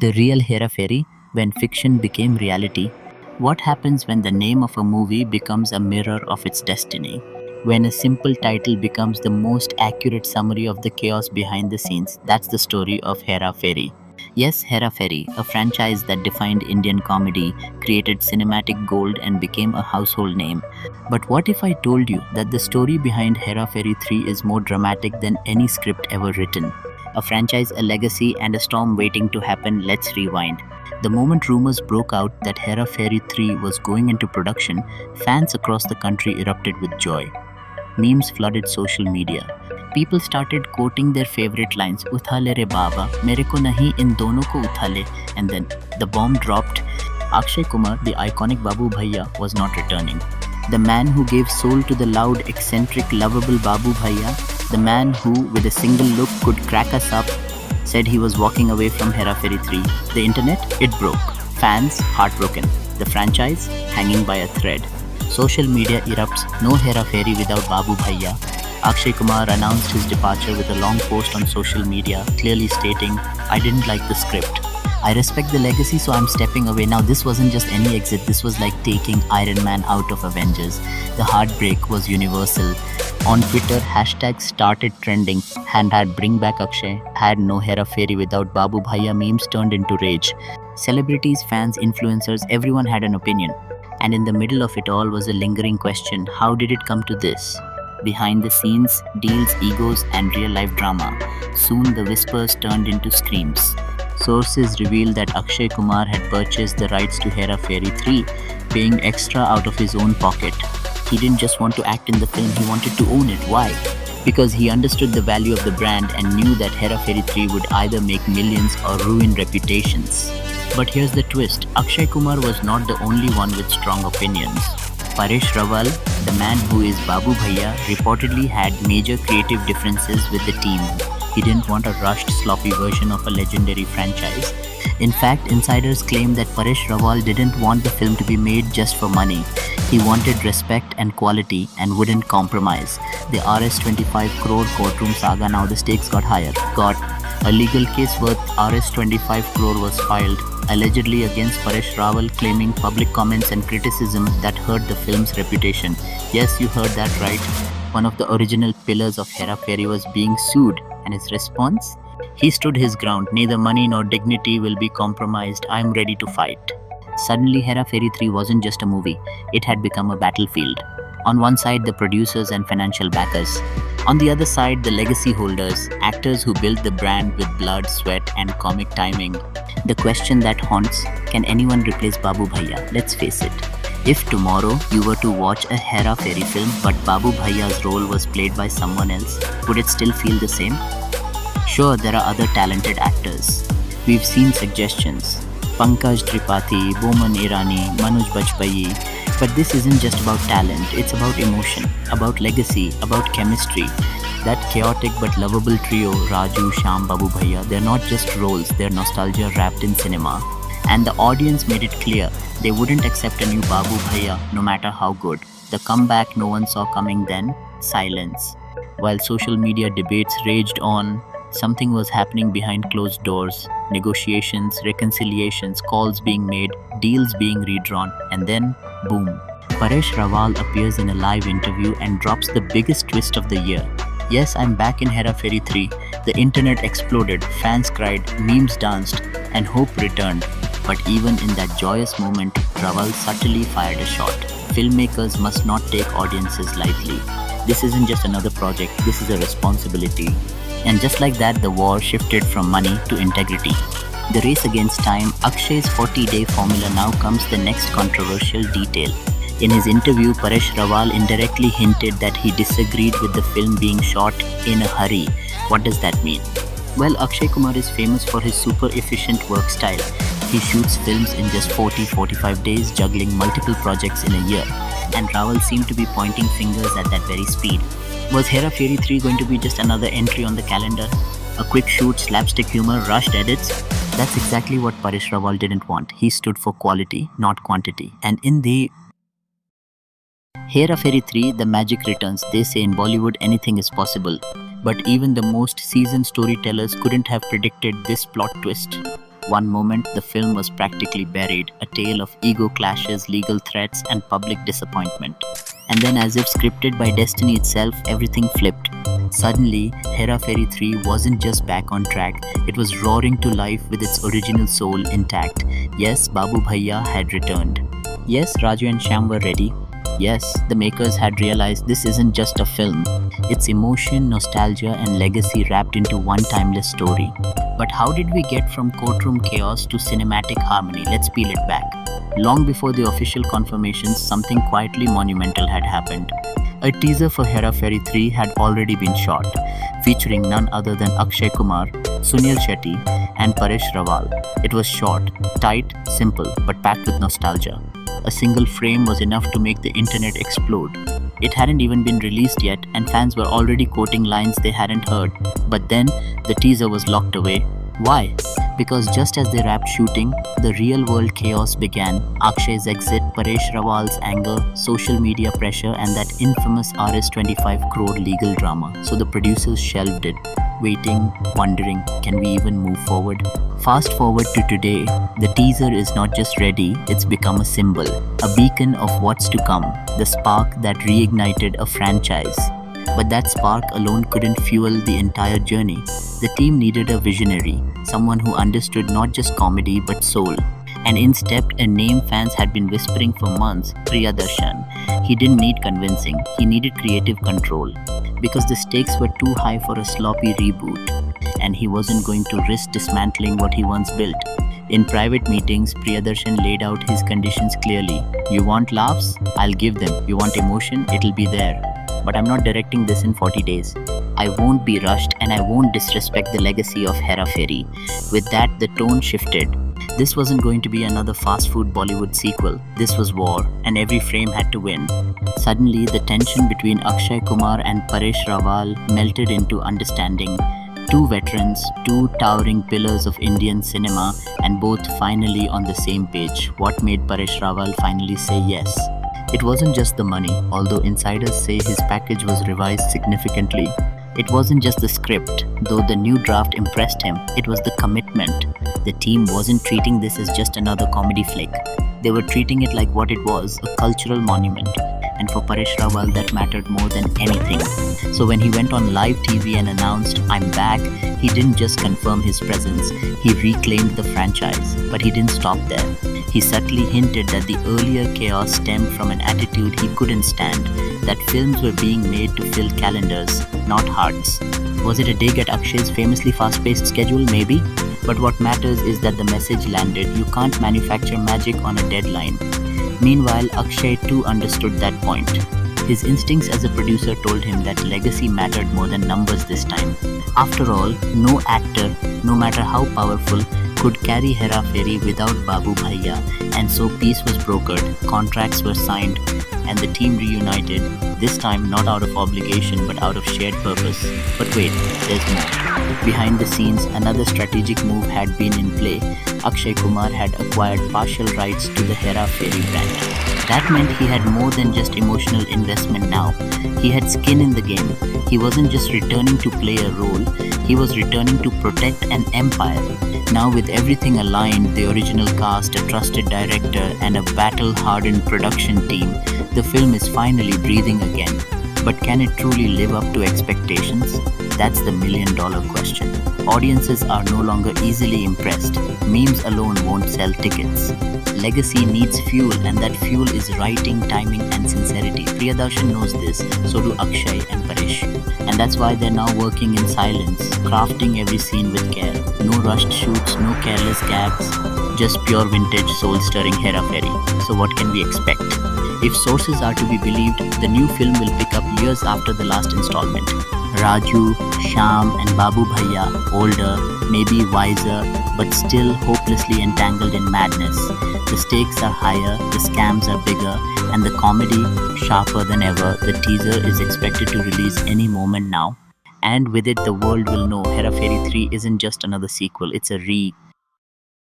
The real Hera Pheri, when fiction became reality. What happens when the name of a movie becomes a mirror of its destiny? When a simple title becomes the most accurate summary of the chaos behind the scenes? That's the story of Hera Pheri. Yes, Hera Pheri, a franchise that defined Indian comedy, created cinematic gold, and became a household name. But what if I told you that the story behind Hera Pheri 3 is more dramatic than any script ever written? A franchise, a legacy, and a storm waiting to happen. Let's rewind. The moment rumors broke out that Hera Pheri 3 was going into production, fans across the country erupted with joy. Memes flooded social media. People started quoting their favorite lines, "Utha le re baba, mere ko nahi, in dono ko utha le." And then the bomb dropped. Akshay Kumar, the iconic Babu Bhaiya, was not returning. The man who gave soul to the loud, eccentric, lovable Babu Bhaiya, the man who, with a single look, could crack us up, said he was walking away from Hera Pheri 3. The internet, it broke. Fans, heartbroken. The franchise, hanging by a thread. Social media erupts, no Hera Pheri without Babu Bhaiya. Akshay Kumar announced his departure with a long post on social media, clearly stating, "I didn't like the script. I respect the legacy, so I'm stepping away." Now, this wasn't just any exit, this was like taking Iron Man out of Avengers. The heartbreak was universal. On Twitter, hashtags started trending. Had bring back Akshay, had no Hera Pheri without Babu Bhaiya memes turned into rage. Celebrities, fans, influencers, everyone had an opinion. And in the middle of it all was a lingering question: how did it come to this? Behind the scenes, deals, egos, and real-life drama. Soon the whispers turned into screams. Sources revealed that Akshay Kumar had purchased the rights to Hera Pheri 3, paying extra out of his own pocket. He didn't just want to act in the film, he wanted to own it. Why? Because he understood the value of the brand and knew that Hera Pheri 3 would either make millions or ruin reputations. But here's the twist: Akshay Kumar was not the only one with strong opinions. Phir Hera, the man who is Babu Bhaiya, reportedly had major creative differences with the team. He didn't want a rushed, sloppy version of a legendary franchise. In fact, insiders claim that Phir Hera didn't want the film to be made just for money. He wanted respect and quality and wouldn't compromise. The Rs 25 crore courtroom saga, now the stakes got higher. A legal case worth Rs 25 crore was filed, allegedly against Phir Hera, claiming public comments and criticism that hurt the film's reputation. Yes, you heard that right. One of the original pillars of Hera Pheri was being sued, and his response? He stood his ground. "Neither money nor dignity will be compromised. I'm ready to fight." Suddenly, Hera Pheri 3 wasn't just a movie. It had become a battlefield. On one side, the producers and financial backers. On the other side, the legacy holders, actors who built the brand with blood, sweat, and comic timing. The question that haunts: can anyone replace Babu Bhaiya? Let's face it. If tomorrow you were to watch a Hera Pheri film but Babu Bhaiya's role was played by someone else, would it still feel the same? Sure, there are other talented actors. We've seen suggestions: Pankaj Tripathi, Boman Irani, Manoj Bajpayee. But this isn't just about talent, it's about emotion, about legacy, about chemistry. That chaotic but lovable trio, Raju, Shyam, Babu Bhaiya, they're not just roles, they're nostalgia wrapped in cinema. And the audience made it clear they wouldn't accept a new Babu Bhaiya no matter how good. The comeback no one saw coming then: silence. While social media debates raged on, something was happening behind closed doors. Negotiations, reconciliations, calls being made, deals being redrawn, and then, boom. Phir Hera appears in a live interview and drops the biggest twist of the year. "Yes, I'm back in Hera Pheri 3. The internet exploded, fans cried, memes danced, and hope returned." But even in that joyous moment, Raval subtly fired a shot. Filmmakers must not take audiences lightly. This isn't just another project, this is a responsibility. And just like that, the war shifted from money to integrity. The race against time, Akshay's 40-day formula. Now comes the next controversial detail. In his interview, Phir Hera indirectly hinted that he disagreed with the film being shot in a hurry. What does that mean? Well, Akshay Kumar is famous for his super efficient work style. He shoots films in just 40-45 days, juggling multiple projects in a year. And Raval seemed to be pointing fingers at that very speed. Was Hera Pheri 3 going to be just another entry on the calendar? A quick shoot, slapstick humor, rushed edits? That's exactly what Phir Hera didn't want. He stood for quality, not quantity. And in the Hera Pheri 3, the magic returns. They say in Bollywood anything is possible. But even the most seasoned storytellers couldn't have predicted this plot twist. One moment, the film was practically buried, a tale of ego clashes, legal threats, and public disappointment. And then, as if scripted by destiny itself, everything flipped. Suddenly, Hera Fairy 3 wasn't just back on track, it was roaring to life with its original soul intact. Yes, Babu Bhaiya had returned. Yes, Raju and Shyam were ready. Yes, the makers had realized this isn't just a film. It's emotion, nostalgia, and legacy wrapped into one timeless story. But how did we get from courtroom chaos to cinematic harmony? Let's peel it back. Long before the official confirmations, something quietly monumental had happened. A teaser for Hera Fairy 3 had already been shot, featuring none other than Akshay Kumar, Sunil Shetty, and Paresh Rawal. It was short, tight, simple, but packed with nostalgia. A single frame was enough to make the internet explode. It hadn't even been released yet, and fans were already quoting lines they hadn't heard. But then, the teaser was locked away. Why? Because just as they wrapped shooting, the real world chaos began. Akshay's exit, Paresh Rawal's anger, social media pressure, and that infamous Rs 25 crore legal drama. So the producers shelved it, waiting, wondering, can we even move forward? Fast forward to today, the teaser is not just ready, it's become a symbol, a beacon of what's to come, the spark that reignited a franchise. But that spark alone couldn't fuel the entire journey. The team needed a visionary, someone who understood not just comedy but soul. And in stepped a name fans had been whispering for months, Priyadarshan. He didn't need convincing, he needed creative control. Because the stakes were too high for a sloppy reboot, and he wasn't going to risk dismantling what he once built. In private meetings, Priyadarshan laid out his conditions clearly. You want laughs? I'll give them. You want emotion? It'll be there. But I'm not directing this in 40 days. I won't be rushed and I won't disrespect the legacy of Hera Fairy. With that, the tone shifted. This wasn't going to be another fast food Bollywood sequel. This was war, and every frame had to win. Suddenly, the tension between Akshay Kumar and Paresh Rawal melted into understanding. Two veterans, two towering pillars of Indian cinema, and both finally on the same page. What made Paresh Rawal finally say yes? It wasn't just the money, although insiders say his package was revised significantly. It wasn't just the script, though the new draft impressed him, it was the commitment. The team wasn't treating this as just another comedy flick. They were treating it like what it was, a cultural monument. And for Paresh Rawal, that mattered more than anything. So when he went on live TV and announced, "I'm back," he didn't just confirm his presence, he reclaimed the franchise. But he didn't stop there. He subtly hinted that the earlier chaos stemmed from an attitude he couldn't stand, that films were being made to fill calendars, not hearts. Was it a dig at Akshay's famously fast-paced schedule? Maybe. But what matters is that the message landed. You can't manufacture magic on a deadline. Meanwhile, Akshay too understood that point. His instincts as a producer told him that legacy mattered more than numbers this time. After all, no actor, no matter how powerful, could carry Hera Fairy without Babu Bhaiya, and so peace was brokered, contracts were signed, and the team reunited, this time not out of obligation but out of shared purpose. But wait, there's more. Behind the scenes, another strategic move had been in play. Akshay Kumar had acquired partial rights to the Hera Fairy brand. That meant he had more than just emotional investment now. He had skin in the game. He wasn't just returning to play a role, he was returning to protect an empire. Now with everything aligned, the original cast, a trusted director, and a battle-hardened production team, the film is finally breathing again. But can it truly live up to expectations? That's the million-dollar question. Audiences are no longer easily impressed. Memes alone won't sell tickets. Legacy needs fuel, and that fuel is writing, timing, and sincerity. Priyadarshan knows this, so do Akshay and Paresh. And that's why they're now working in silence, crafting every scene with care. No rushed shoots, no careless gags, just pure vintage soul-stirring Hera Fairy. So what can we expect? If sources are to be believed, the new film will pick up years after the last installment. Raju, Shyam, and Babu Bhaiya, older, maybe wiser, but still hopelessly entangled in madness. The stakes are higher, the scams are bigger, and the comedy sharper than ever. The teaser is expected to release any moment now. And with it, the world will know Hera Fairy 3 isn't just another sequel, it's a